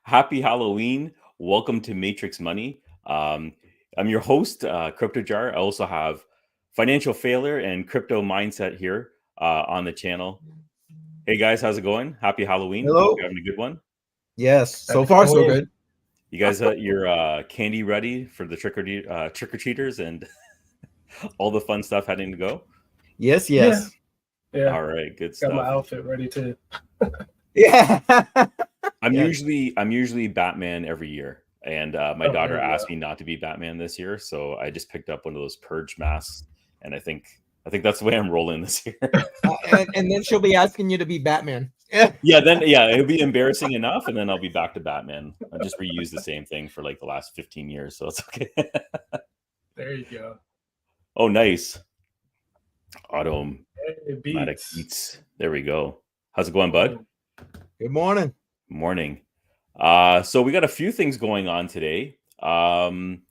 Happy Halloween. Welcome to Matrix Money. I'm your host, Crypto Jar. I also have Financial Failure and Crypto Mindset here on the channel. Hey guys, how's it going? Happy Halloween. Hope Hello. you're having a good one. Yes, so Happy far so Halloween. good. You guys, your candy ready for the trick or treaters and all the fun stuff heading to go? Yes, Yeah, yes. yeah. All right, good Got my stuff. outfit ready too. Yeah. I'm Yeah. usually Batman every year, and my Oh, daughter there you asked go. me not to be Batman this year, so I just picked up one of those purge masks, and I think that's the way I'm rolling this year. And then she'll be asking you to be Batman. Yeah. Yeah, it'll be embarrassing enough, and then I'll be back to Batman. I just reuse the same thing for like the last 15 years, so it's okay. There you go. Oh, nice. Automatic Hey, beats. Eats. There we go. How's it going, bud? Morning. Good morning. Morning. So we got a few things going on today. I'm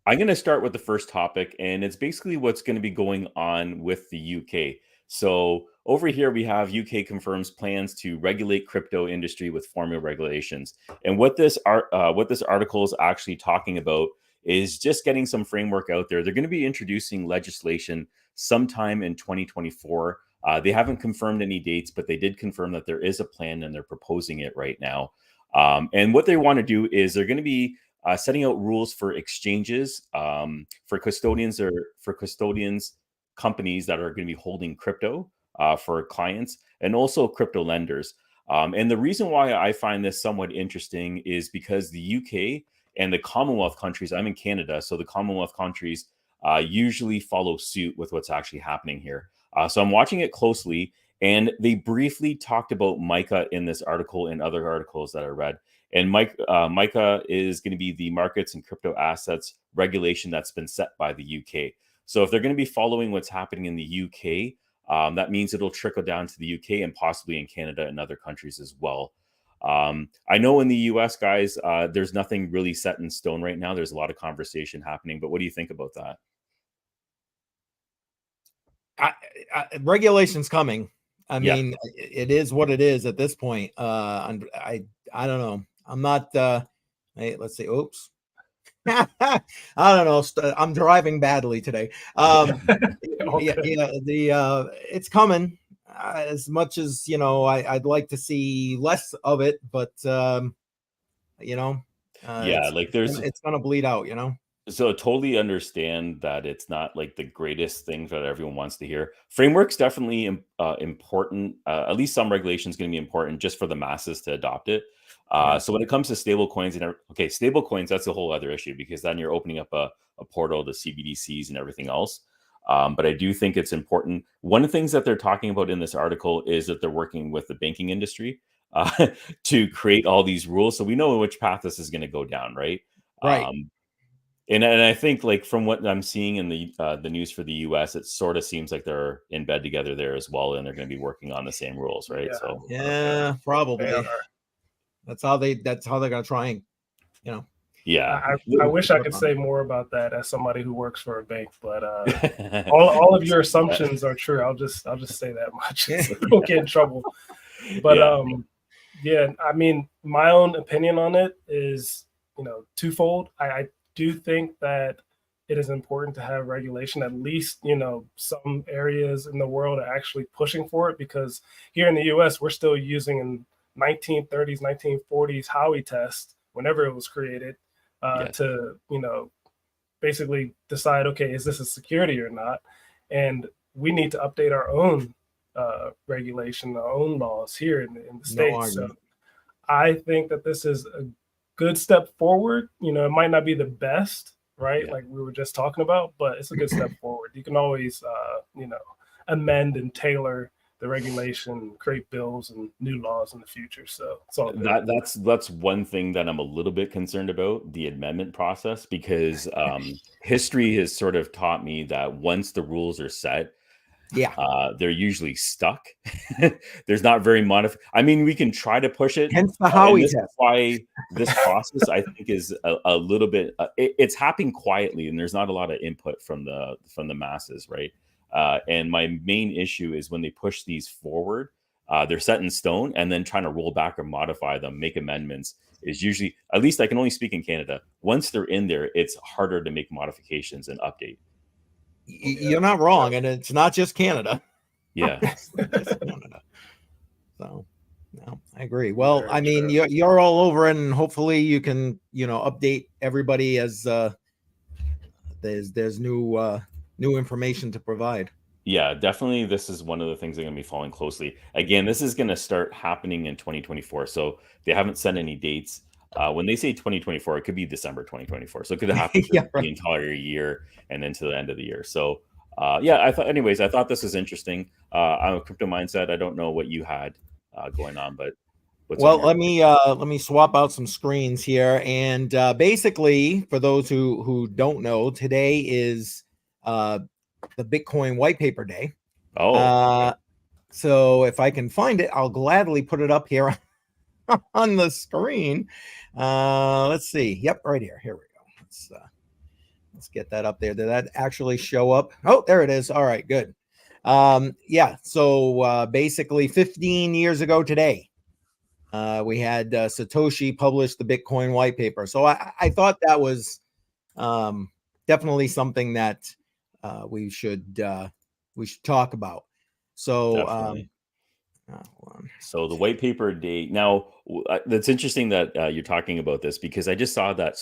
going to start with the first topic, and it's basically what's going to be going on with the UK. So over here, we have UK confirms plans to regulate crypto industry with formal regulations. And what this article is actually talking about is just getting some framework out there. They're going to be introducing legislation sometime in 2024. They haven't confirmed any dates, but they did confirm that there is a plan and they're proposing it right now. And what they want to do is they're going to be setting out rules for exchanges, for custodians companies that are going to be holding crypto for clients, and also crypto lenders. And the reason why I find this somewhat interesting is because the UK and the Commonwealth countries, I'm in Canada, so the Commonwealth countries usually follow suit with what's actually happening here. So I'm watching it closely, and they briefly talked about MICA in this article and other articles that I read. And MICA is going to be the markets and crypto assets regulation that's been set by the UK. So if they're going to be following what's happening in the UK, that means it'll trickle down to the UK and possibly in Canada and other countries as well. I know in the US, guys, there's nothing really set in stone right now. There's a lot of conversation happening, but what do you think about that? Regulation's coming. I Yeah. mean, it is what it is at this point. I don't know. I'm not. Hey, let's see. Oops. I don't know. I'm driving badly today. Okay. It's coming. As much as I'd like to see less of it, but Yeah, it's gonna bleed out. So totally understand that it's not like the greatest thing that everyone wants to hear. Framework's definitely important. At least some regulation is going to be important just for the masses to adopt it. Yeah. So when it comes to stable coins stable coins, that's a whole other issue because then you're opening up a portal to CBDCs and everything else. But I do think it's important. One of the things that they're talking about in this article is that they're working with the banking industry to create all these rules. So we know which path this is going to go down, right? Right. And I think like from what I'm seeing in the news for the US, it sort of seems like they're in bed together there as well, and they're going to be working on the same rules, right? Yeah. So Yeah, They probably. are. That's how they're gonna try and yeah, I wish I could say more about that as somebody who works for a bank, but all of your assumptions are true. I'll just say that much. So we don't get in trouble. But Yeah. I mean, my own opinion on it is, twofold. I do think that it is important to have regulation. At least, some areas in the world are actually pushing for it, because here in the US, we're still using in 1930s, 1940s Howey test, whenever it was created, Yes. to, basically decide, okay, is this a security or not? And we need to update our own regulation, our own laws here in the no States. So argument. I think that this is a good step forward. It might not be the best, right? Yeah. Like we were just talking about, but it's a good step forward. You can always, amend and tailor the regulation, create bills and new laws in the future. So it's all good. That's one thing that I'm a little bit concerned about, the amendment process, because history has sort of taught me that once the rules are set, Yeah. they're usually stuck. There's not very I mean, we can try to push it. Hence the And Howey this is test. why this process, I think, is a little bit. It's happening quietly, and there's not a lot of input from the masses, right? And my main issue is when they push these forward, they're set in stone, and then trying to roll back or modify them, make amendments is usually, at least I can only speak in Canada. Once they're in there, it's harder to make modifications and update. You're not wrong, and it's not just Canada. Yeah. It's Canada. So, no, I agree. Well, I mean, you're all over it, and hopefully you can, update everybody as there's new information to provide. Yeah, definitely. This is one of the things I'm going to be following closely. Again, this is going to start happening in 2024. So they haven't set any dates. When they say 2024, it could be December 2024. So it could happen for the entire year and into the end of the year. So I thought this was interesting. I'm a crypto mindset. I don't know what you had going on, but let me swap out some screens here. And basically, for those who don't know, today is the Bitcoin Whitepaper Day. So if I can find it, I'll gladly put it up here on the screen. Let's see. Yep, right here. Here we go. Let's get that up there. Did that actually show up? Oh, there it is. All right, good. So basically 15 years ago today, we had Satoshi publish the Bitcoin white paper. So I thought that was definitely something that we should talk about. So so the white paper day. Now, that's interesting that you're talking about this, because I just saw that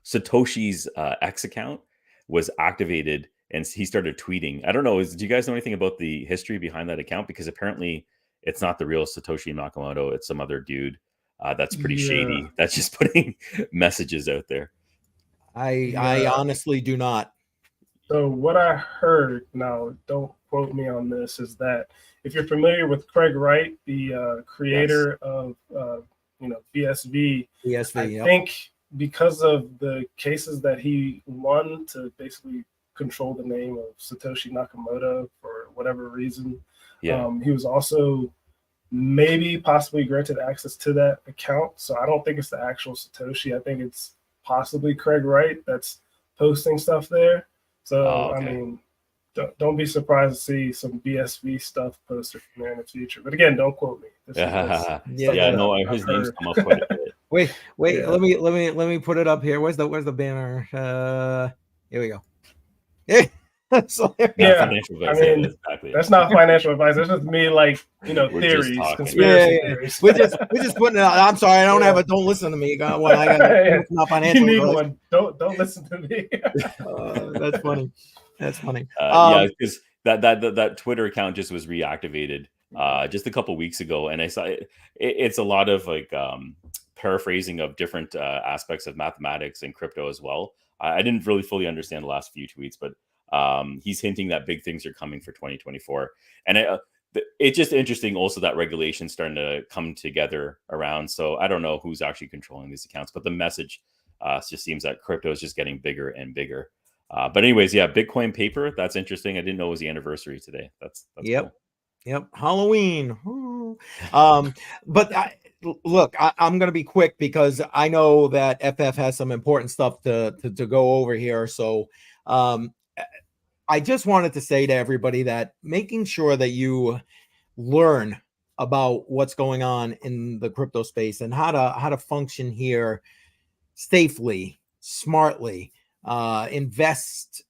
Satoshi's X account was activated and he started tweeting. I don't know. Do you guys know anything about the history behind that account? Because apparently it's not the real Satoshi Nakamoto. It's some other dude that's pretty shady. That's just putting messages out there. I honestly do not. So what I heard, now don't quote me on this, is that if you're familiar with Craig Wright, the creator of BSV, I think because of the cases that he won to basically control the name of Satoshi Nakamoto for whatever reason, he was also possibly granted access to that account. So I don't think it's the actual Satoshi. I think it's possibly Craig Wright that's posting stuff there. So, I mean, don't be surprised to see some BSV stuff posted from there in the future. But again, don't quote me. His name's come up quite a bit. Wait. Let me put it up here. Where's the banner? Here we go. So, financial advice. I mean, exactly. That's not financial advice. That's just me, theories, conspiracy theories. We're just putting it out. I'm sorry, I don't have it. Don't listen to me. It's not financial. You need one. Don't listen to me. That's funny. That's funny. Because that Twitter account just was reactivated just a couple weeks ago, and I saw it's a lot of paraphrasing of different aspects of mathematics and crypto as well. I didn't really fully understand the last few tweets, but he's hinting that big things are coming for 2024. And it's just interesting also that regulation's starting to come together around. So I don't know who's actually controlling these accounts, but the message just seems that crypto is just getting bigger and bigger. But anyways, Bitcoin paper, that's interesting. I didn't know it was the anniversary today. That's yep. Cool. Yep. Halloween. But look, I'm going to be quick because I know that FF has some important stuff to go over here. So I just wanted to say to everybody that making sure that you learn about what's going on in the crypto space and how to function here safely, smartly, invest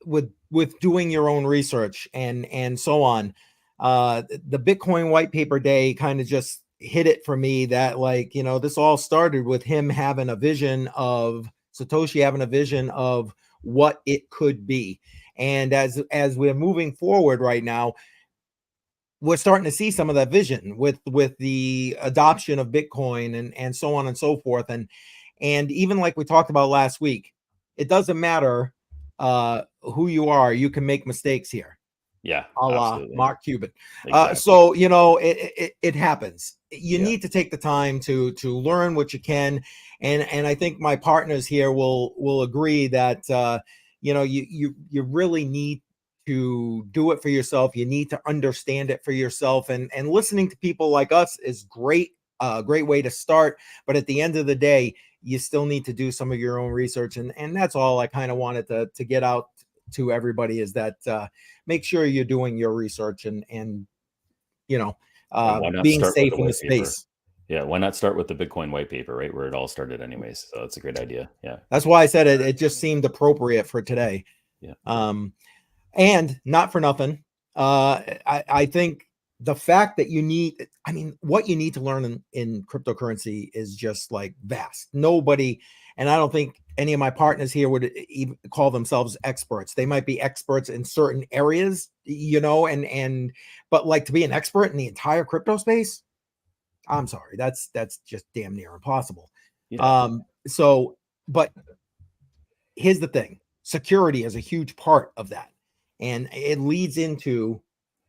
with doing your own research and so on. The Bitcoin white paper day kind of just hit it for me that this all started with him having a vision of Satoshi having a vision of what it could be. And as we're moving forward right now, we're starting to see some of that vision with the adoption of Bitcoin and so on and so forth. And even like we talked about last week, it doesn't matter who you are, you can make mistakes here. Yeah, a la Mark Cuban. Exactly. So it happens. You need to take the time to learn what you can, and I think my partners here will agree that you really need to do it for yourself. You need to understand it for yourself, and listening to people like us is great. Great way to start, but at the end of the day, you still need to do some of your own research, and that's all I kind of wanted to get out to everybody is that make sure you're doing your research and why not being start with safe the in the white paper? space. Yeah, why not start with the Bitcoin white paper, right, where it all started anyways? So that's a great idea. Yeah. That's why I said it just seemed appropriate for today. Yeah. And not for nothing, I think the fact that what you need to learn in cryptocurrency is just like vast. Nobody, and I don't think any of my partners here would even call themselves experts. They might be experts in certain areas, but like to be an expert in the entire crypto space, I'm sorry, that's just damn near impossible. Yeah. But here's the thing: security is a huge part of that, and it leads into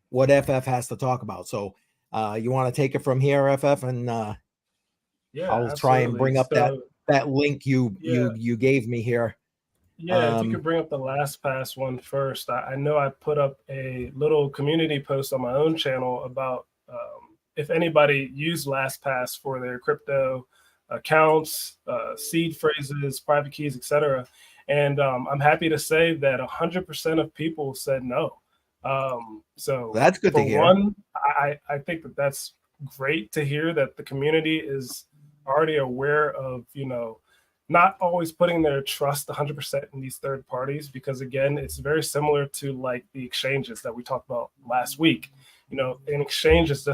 what FF has to talk about. So, you want to take it from here, FF, and Yeah, I'll try and absolutely. bring up that link you gave me here. Yeah, if you could bring up the LastPass one first. I know I put up a little community post on my own channel about if anybody used LastPass for their crypto accounts, seed phrases, private keys, etc. And I'm happy to say that 100% of people said no. So that's good to hear. One, I think that's great to hear that the community is already aware of, not always putting their trust 100% in these third parties, because again, it's very similar to like the exchanges that we talked about last week. An exchange is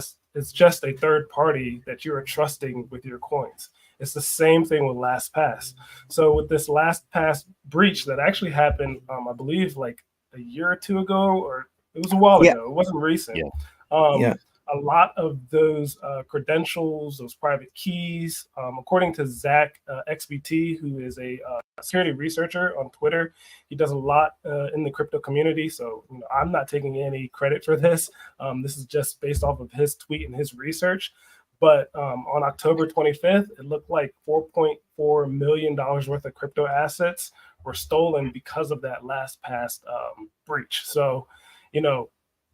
just a third party that you are trusting with your coins. It's the same thing with LastPass. So with this LastPass breach that actually happened, I believe like a year or two ago, or it was a while ago. It wasn't recent. Yeah. A lot of those credentials, those private keys, according to Zach XBT, who is a security researcher on Twitter, he does a lot in the crypto community. So I'm not taking any credit for this. This is just based off of his tweet and his research. But on October 25th, it looked like $4.4 million worth of crypto assets were stolen because of that LastPass breach. So,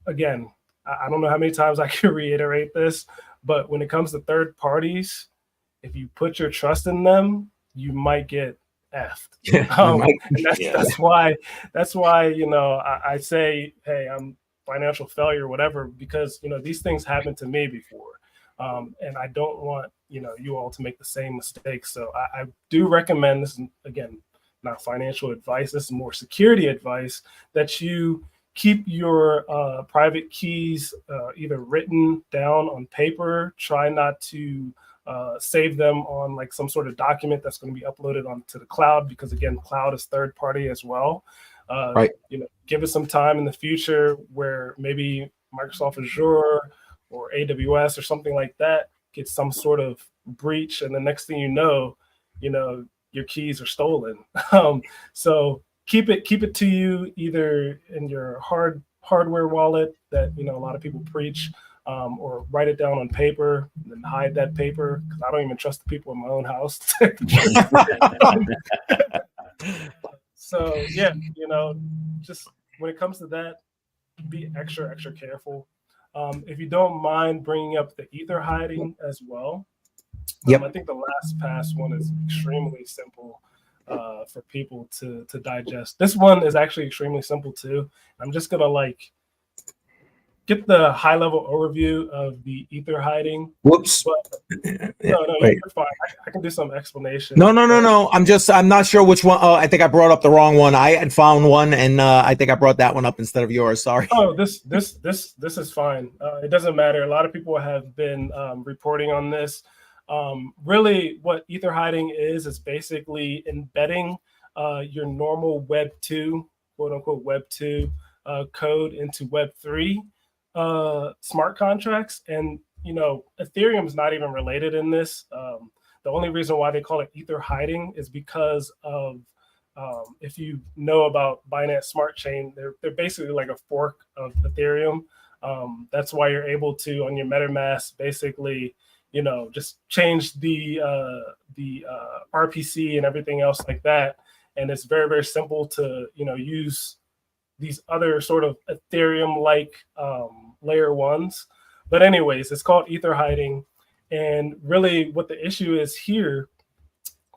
again, I don't know how many times I can reiterate this, but when it comes to third parties, if you put your trust in them, you might get effed. That's why I say, hey, I'm financial failure, whatever, because these things happened to me before, and I don't want you all to make the same mistakes. So I do recommend this. Again, not financial advice. This is more security advice, that you keep your private keys either written down on paper. Try not to save them on like some sort of document that's going to be uploaded onto the cloud, because again, cloud is third party as well. Right. Give it some time in the future where maybe Microsoft Azure or AWS or something like that gets some sort of breach, and the next thing you know, your keys are stolen. So keep it to you, either in your hardware wallet that a lot of people preach, or write it down on paper and then hide that paper, because I don't even trust the people in my own house. So yeah, just when it comes to that, be extra careful. If you don't mind bringing up the ether hiding as well. I think the LastPass one is extremely simple for people to digest. This one is actually extremely simple too. I'm just gonna get the high level overview of the ether hiding. Whoops. But, no, you're fine. I can do some explanation. No. I'm not sure which one. Oh, I think I brought up the wrong one. I had found one, and I think I brought that one up instead of yours. Sorry. Oh, this is fine. It doesn't matter. A lot of people have been reporting on this. Really, what ether hiding is basically embedding your normal Web 2, quote unquote Web 2 code into Web 3 smart contracts. And Ethereum is not even related in this. The only reason why they call it ether hiding is because of if you know about Binance Smart Chain, they're basically like a fork of Ethereum. That's why you're able to, on your MetaMask, basically just change the RPC and everything else like that. And it's very, very simple to, use these other sort of Ethereum-like layer ones. But anyways, it's called ether hiding. And really what the issue is here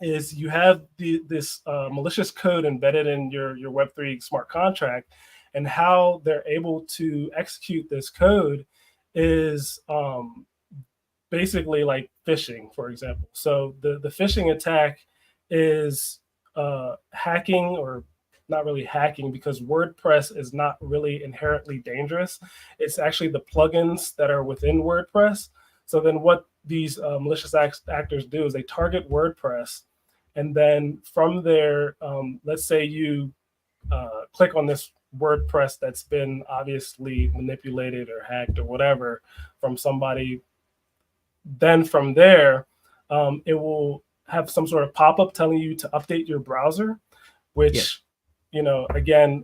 is you have this malicious code embedded in your Web3 smart contract, and how they're able to execute this code is basically like phishing, for example. So the phishing attack is hacking, or not really hacking, because WordPress is not really inherently dangerous. It's actually the plugins that are within WordPress. So then what these malicious actors do is they target WordPress, and then from there, let's say you click on this WordPress that's been obviously manipulated or hacked or whatever from somebody. Then from there, it will have some sort of pop-up telling you to update your browser, which, again,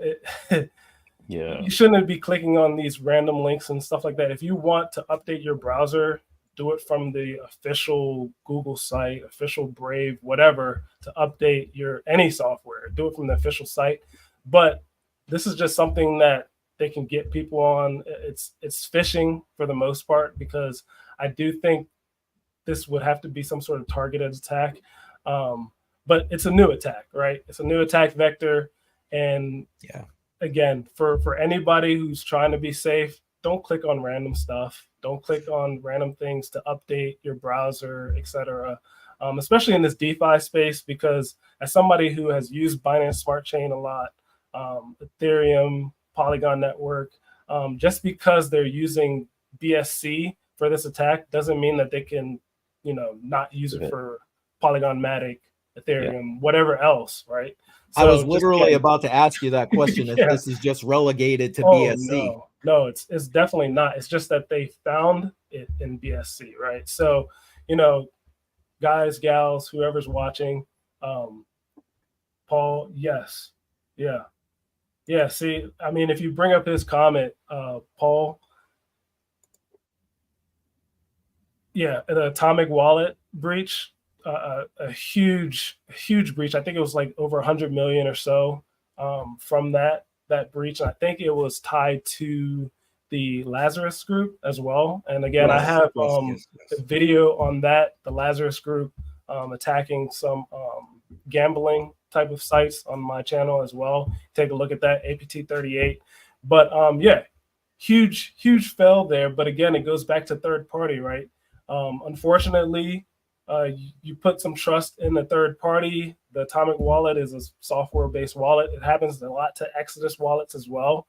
Yeah. you shouldn't be clicking on these random links and stuff like that. If you want to update your browser, do it from the official Google site, official Brave, whatever, to update your any software. Do it from the official site. But this is just something that they can get people on. It's phishing for the most part, because I do think this would have to be some sort of targeted attack. But it's a new attack, right? It's a new attack vector. And again, for anybody who's trying to be safe, don't click on random stuff. Don't click on random things to update your browser, etc. Especially in this DeFi space, because as somebody who has used Binance Smart Chain a lot, Ethereum, Polygon Network, just because they're using BSC for this attack doesn't mean that they can, not use it for Polygon Matic, Ethereum, whatever else, right? So I was literally about to ask you that question. If this is just relegated to BSC. No, it's definitely not. It's just that they found it in BSC, right? So, guys, gals, whoever's watching, Paul, yes. Yeah, see, I mean, if you bring up his comment, Paul, the Atomic Wallet breach, a huge breach. I think it was like over 100 million or so from that breach. And I think it was tied to the Lazarus group as well. And again, I have a video on that, the Lazarus group attacking some gambling type of sites on my channel as well. Take a look at that, APT 38. But huge fail there. But again, it goes back to third party, right? Unfortunately, you put some trust in the third party. The Atomic Wallet is a software-based wallet. It happens a lot to Exodus wallets as well.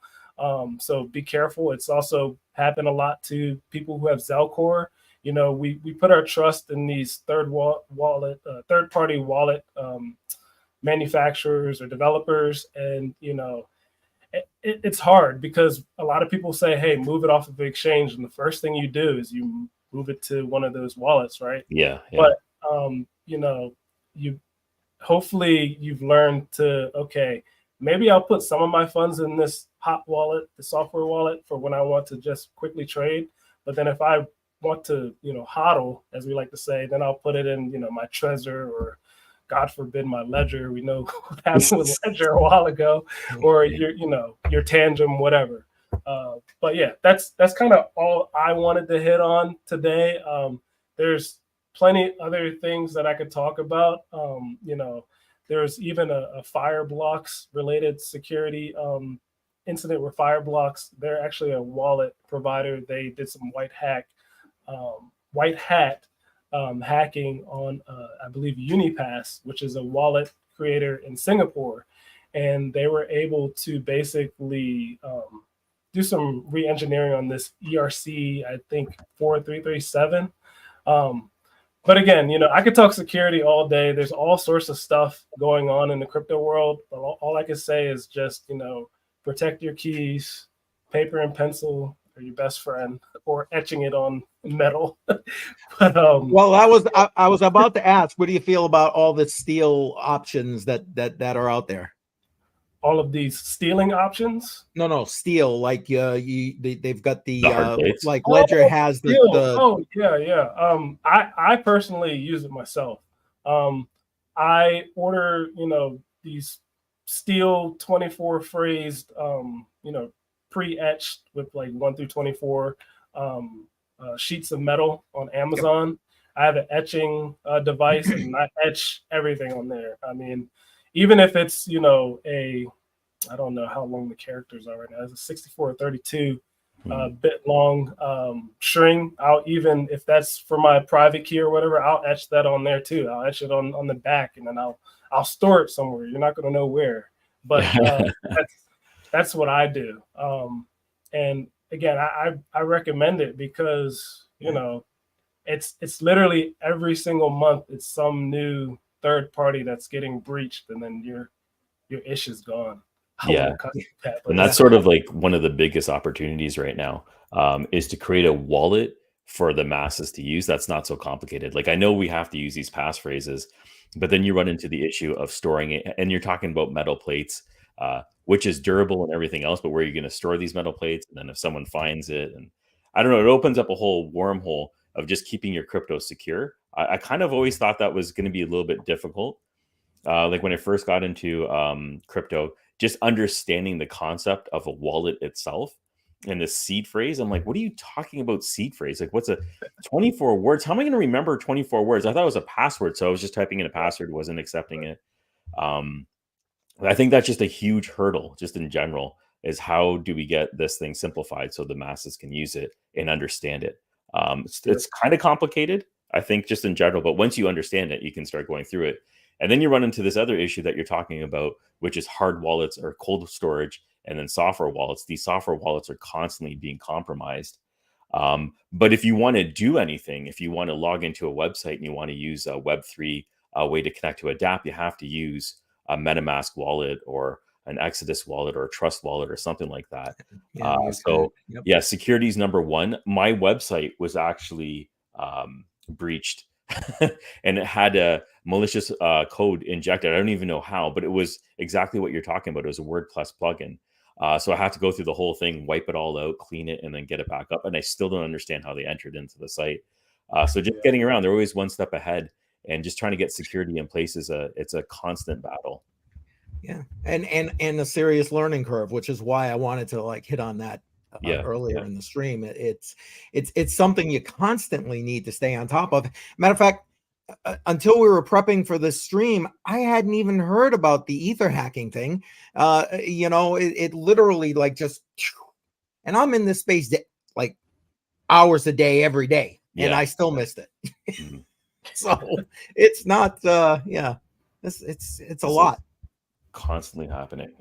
So be careful. It's also happened a lot to people who have Zelcore. We put our trust in these third-party wallet manufacturers or developers, and it's hard because a lot of people say, "Hey, move it off of the exchange," and the first thing you do is you move it to one of those wallets, right? Yeah. But hopefully you've learned to, okay, maybe I'll put some of my funds in this hot wallet, the software wallet, for when I want to just quickly trade. But then if I want to, hodl, as we like to say, then I'll put it in, my Trezor, or God forbid my Ledger. We know what happened with Ledger a while ago, or your Tangent, whatever. But yeah, that's kind of all I wanted to hit on today. There's plenty other things that I could talk about. There's even a Fireblocks related security incident where Fireblocks, they're actually a wallet provider. They did some white hat hacking on, I believe, Unipass, which is a wallet creator in Singapore. And they were able to basically do some re-engineering on this ERC, I think 4337. But again, I could talk security all day. There's all sorts of stuff going on in the crypto world. But all I can say is just, protect your keys, paper and pencil are your best friend, or etching it on metal. But well, I was about to ask, what do you feel about all the steal options that are out there? All of these stealing options? No, steal, like they've got the like Ledger has the I personally use it myself. I order these steel 24 phrased pre-etched with like 1 through 24 sheets of metal on Amazon. Yep. I have an etching device, and I etch everything on there. I mean, even if it's I don't know how long the characters are right now. It's a 64 or 32. bit long string. I'll, even if that's for my private key or whatever, I'll etch that on there too. I'll etch it on the back, and then I'll store it somewhere. You're not going to know where, but that's what I do. And again, I recommend it because, you know, it's literally every single month it's some new third party that's getting breached, and then your ish is gone. Yeah. That, And that's sort of like one of the biggest opportunities right now, is to create a wallet for the masses to use. That's not so complicated. Like, I know we have to use these passphrases, but then you run into the issue of storing it. And you're talking about metal plates, which is durable and everything else, but where are you going to store these metal plates? And then if someone finds it, and I don't know, it opens up a whole wormhole of just keeping your crypto secure. I kind of always thought that was going to be a little bit difficult. Like when I first got into crypto, just understanding the concept of a wallet itself and the seed phrase. I'm like, what are you talking about seed phrase? Like, what's a 24 words? How am I going to remember 24 words? I thought it was a password. So I was just typing in a password, wasn't accepting it. I think that's just a huge hurdle just in general, is how do we get this thing simplified so the masses can use it and understand it? It's kind of complicated, I think, just in general, but once you understand it, you can start going through it. And then you run into this other issue that you're talking about, which is hard wallets or cold storage, and then software wallets. These software wallets are constantly being compromised. But if you want to do anything, if you want to log into a website and you want to use a Web3 way to connect to a DApp, you have to use a MetaMask wallet or an Exodus wallet or a Trust wallet or something like that. Yeah, security is number one. My website was actually breached and it had a malicious code injected. I don't even know how, but it was exactly what you're talking about. It was a WordPress plugin. So I had to go through the whole thing, wipe it all out, clean it, and then get it back up. And I still don't understand how they entered into the site. So just getting around, they're always one step ahead, and just trying to get security in place it's a constant battle. Yeah, and a serious learning curve, which is why I wanted to like hit on that earlier in the stream. It's something you constantly need to stay on top of. Matter of fact, until we were prepping for this stream, I hadn't even heard about the EtherHacking thing. You know, it literally like just, and I'm in this space like hours a day, every day, and I still missed it. So it's not, it's a lot. Constantly happening.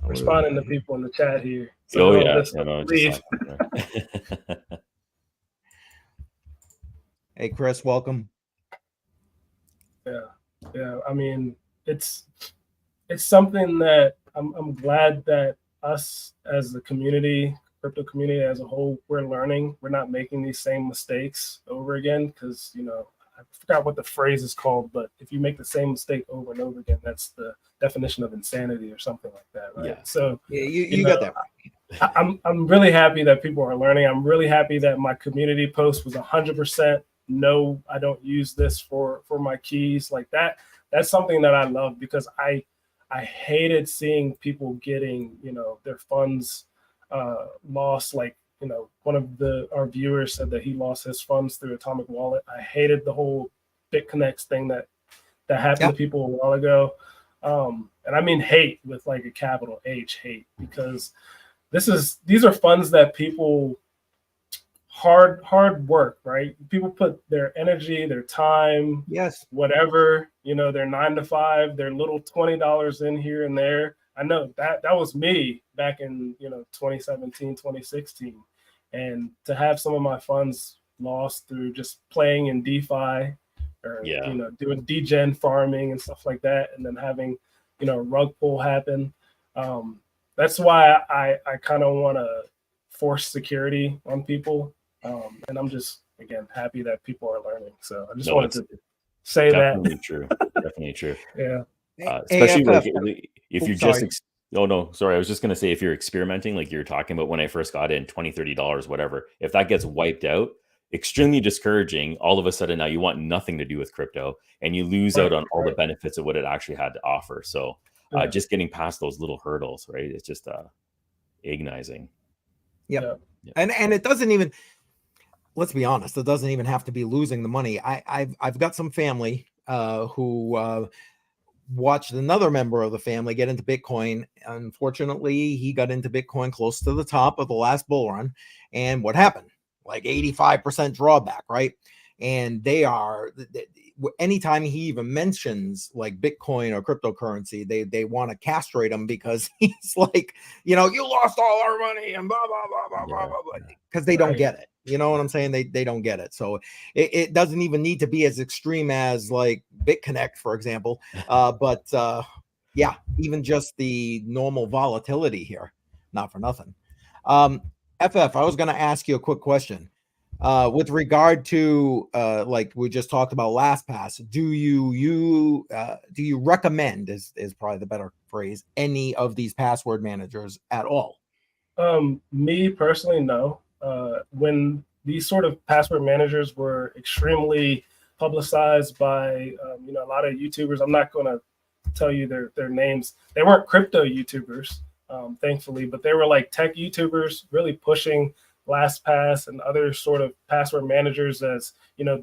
Responding to people in the chat here. So hey Chris, welcome. Yeah. I mean, it's something that I'm glad that us as the community, crypto community as a whole, we're learning. We're not making these same mistakes over again, because, you know, I forgot what the phrase is called, but if you make the same mistake over and over again, that's the definition of insanity or something like that, right? Yeah. So you got that right. I'm really happy that people are learning. I'm really happy that my community post was 100% no, I don't use this for my keys like that. That's something that I love, because I hated seeing people getting, you know, their funds lost. Like, you know, one of our viewers said that he lost his funds through Atomic Wallet. I hated the whole BitConnects thing that happened to people a while ago. And I mean hate with like a capital H, hate, because these are funds that people hard work, right? People put their energy, their time, whatever, you know, their 9 to 5, their little $20 in here and there. I know that was me back in, you know, 2017, 2016. And to have some of my funds lost through just playing in DeFi or, you know, doing degen farming and stuff like that, and then having, you know, a rug pull happen. That's why I kind of want to force security on people. And I'm just, again, happy that people are learning. So I just wanted to say definitely that. True. Definitely true. Yeah. Especially like if you're just I was just going to say, if you're experimenting, like you're talking about when I first got in, $20, $30, whatever, if that gets wiped out, extremely discouraging. All of a sudden now you want nothing to do with crypto, and you lose out on all the benefits of what it actually had to offer. So just getting past those little hurdles, right? It's just agonizing. Yeah. And it doesn't even, let's be honest, it doesn't even have to be losing the money. I've got some family who watched another member of the family get into Bitcoin. Unfortunately, he got into Bitcoin close to the top of the last bull run. And what happened? Like 85% drawback, right? And they are, anytime he even mentions like Bitcoin or cryptocurrency, they want to castrate him because he's like, you lost all our money and blah, blah, blah, blah, blah, blah, blah, because they don't get it. You know what I'm saying? They don't get it. So it doesn't even need to be as extreme as like BitConnect, for example. But yeah, even just the normal volatility here, not for nothing. FF, I was going to ask you a quick question. With regard to like we just talked about LastPass, do you recommend is probably the better phrase, any of these password managers at all? Me personally, no. When these sort of password managers were extremely publicized by a lot of YouTubers, I'm not going to tell you their names. They weren't crypto YouTubers, thankfully, but they were like tech YouTubers really pushing LastPass and other sort of password managers as,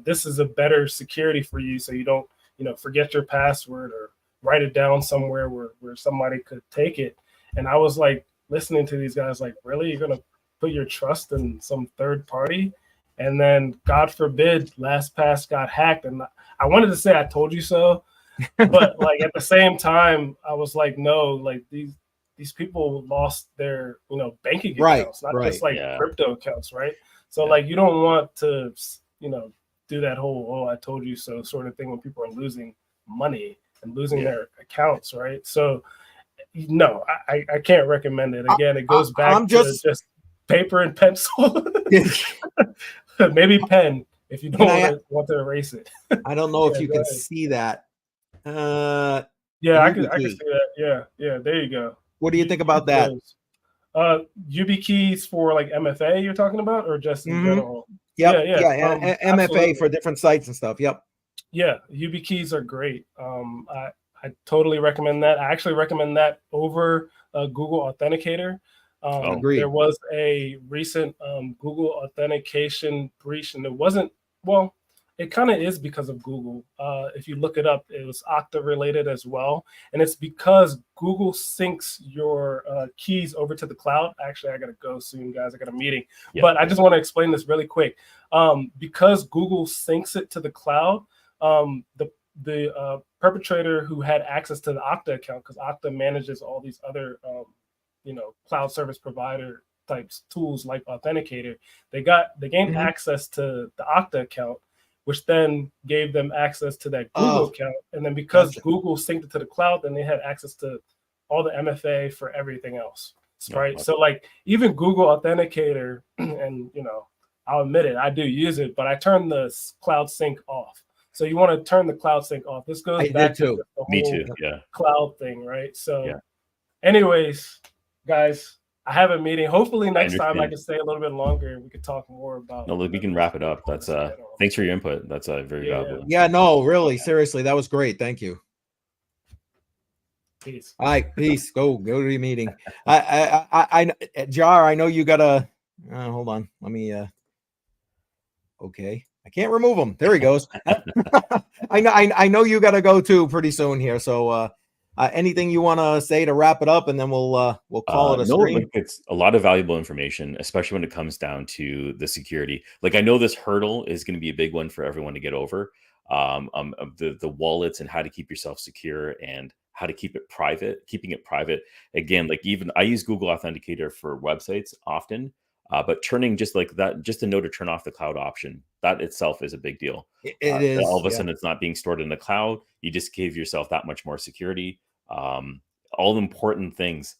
this is a better security for you, so you don't, forget your password or write it down somewhere where somebody could take it. And I was like listening to these guys like, really, you're gonna put your trust in some third party? And then God forbid LastPass got hacked, and I wanted to say I told you so, but like at the same time I was like, no, like these people lost their, banking accounts, not just like crypto accounts, right? So like you don't want to, do that whole, oh, I told you so sort of thing when people are losing money and losing their accounts, right? So no, I can't recommend it. Again, it goes back to just paper and pencil. Maybe pen if you don't want to erase it. I don't know if you can see that. Yeah, I can see that. Yeah, there you go. What do you think about that? YubiKeys for like MFA you're talking about, or just in general? Yep. Yeah. MFA absolutely. For different sites and stuff. Yep. Yeah, YubiKeys are great. I totally recommend that. I actually recommend that over Google Authenticator. There was a recent Google authentication breach, and it wasn't, well, it kind of is because of Google. If you look it up, it was Okta related as well. And it's because Google syncs your keys over to the cloud. Actually, I got to go soon, guys. I got a meeting. But I just want to explain this really quick. Because Google syncs it to the cloud, the perpetrator who had access to the Okta account, because Okta manages all these other cloud service provider types tools like Authenticator, they gained access to the Okta account, which then gave them access to that Google account. And then because Google synced it to the cloud, then they had access to all the MFA for everything else, right? So like even Google Authenticator, and I'll admit it, I do use it, but I turn the cloud sync off. So you want to turn the cloud sync off. This goes back to the whole cloud thing, right? So anyways, guys, I have a meeting. Hopefully next time I can stay a little bit longer and we could talk more about. No, look, we can wrap it up. That's thanks for your input. That's very valuable. Yeah, no, really, seriously, that was great. Thank you. Peace. All right, peace. Go to your meeting. I Jar, I know you gotta. Hold on, let me. Okay, I can't remove him. There he goes. I know you gotta go too pretty soon here. So. Anything you want to say to wrap it up, and then we'll call it a stream? Like it's a lot of valuable information, especially when it comes down to the security. Like I know this hurdle is going to be a big one for everyone to get over. The wallets and how to keep yourself secure and how to keep it private. Keeping it private again, like even I use Google Authenticator for websites often, but turning just like that, just to know to turn off the cloud option, that itself is a big deal. It is all of a sudden it's not being stored in the cloud. You just gave yourself that much more security. All the important things.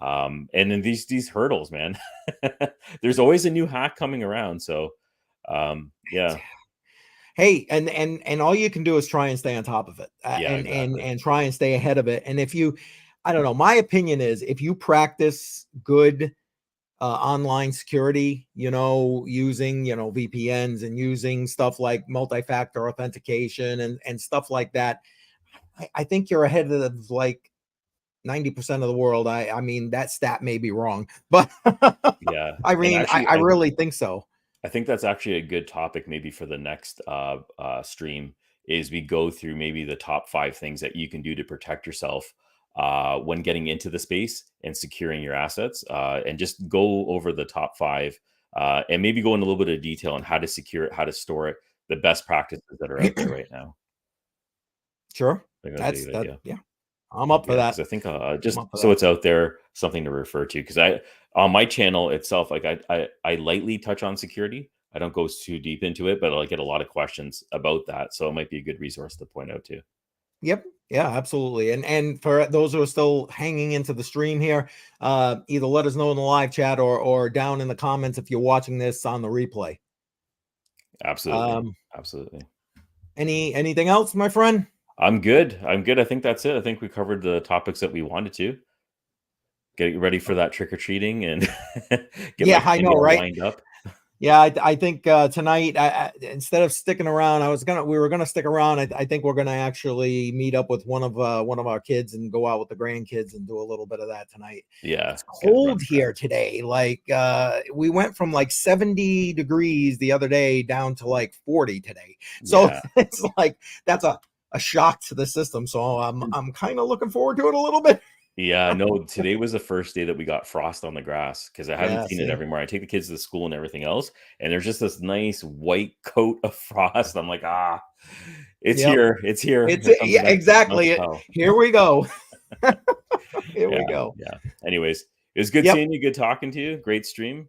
And then these hurdles, man, there's always a new hack coming around. So, yeah. Hey, and all you can do is try and stay on top of it and try and stay ahead of it. And if you, I don't know, my opinion is if you practice good online security, using, VPNs and using stuff like multi-factor authentication and stuff like that, I think you're ahead of like 90% of the world. I mean, that stat may be wrong, but yeah, I mean, actually, I really think so. I think that's actually a good topic maybe for the next stream is we go through maybe the top 5 things that you can do to protect yourself when getting into the space and securing your assets, and just go over the top 5, and maybe go into a little bit of detail on how to secure it, how to store it, the best practices that are out there right now. Sure. I think that'd be a good idea. Yeah. I'm up for that. Because I think just I'm up for so that. it's out there, something to refer to. Because I on my channel itself, like I lightly touch on security. I don't go too deep into it, but I get a lot of questions about that, so it might be a good resource to point out too. Yep. Yeah, absolutely. And for those who are still hanging into the stream here, either let us know in the live chat or down in the comments if you're watching this on the replay. Absolutely. Absolutely. Anything else, my friend? I'm good. I think that's it. I think we covered the topics that we wanted to. Get ready for that trick or treating and get Yeah, my I candy know, all right? lined up. Yeah, I think tonight, instead of sticking around, we were gonna stick around. I think we're gonna actually meet up with one of our kids and go out with the grandkids and do a little bit of that tonight. Yeah, It's cold here today. Like we went from like 70 degrees the other day down to like 40 today. So Yeah. it's like that's a shock to the system. So I'm kind of looking forward to it a little bit. Yeah, no, today was the first day that we got frost on the grass because I haven't Yeah, seen it see? everywhere. I take the kids to school and everything else, and there's just this nice white coat of frost. I'm like, it's Yep. here. It's here. It's Here comes the yeah, next exactly. hell. Here we go. Here Yeah, we go. yeah. Anyways, it was good Yep. seeing you. Good talking to you. Great stream.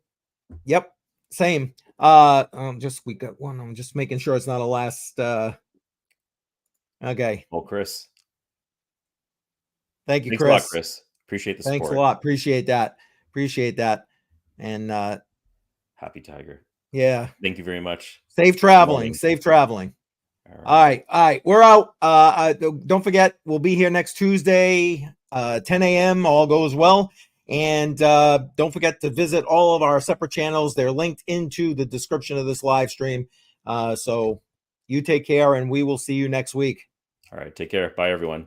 Yep. Same. We got one. I'm just making sure it's not a last. Okay. Well, Chris. Thank you, Thanks Chris. a lot, Chris. Appreciate the support. Thanks a lot. Appreciate that. Appreciate that. And Happy Tiger. yeah. Thank you very much. Safe traveling. Safe traveling. All right. All right. We're out. Don't forget, we'll be here next Tuesday, 10 a.m. All goes well. And don't forget to visit all of our separate channels. They're linked into the description of this live stream. So you take care, and we will see you next week. All right. Take care. Bye, everyone.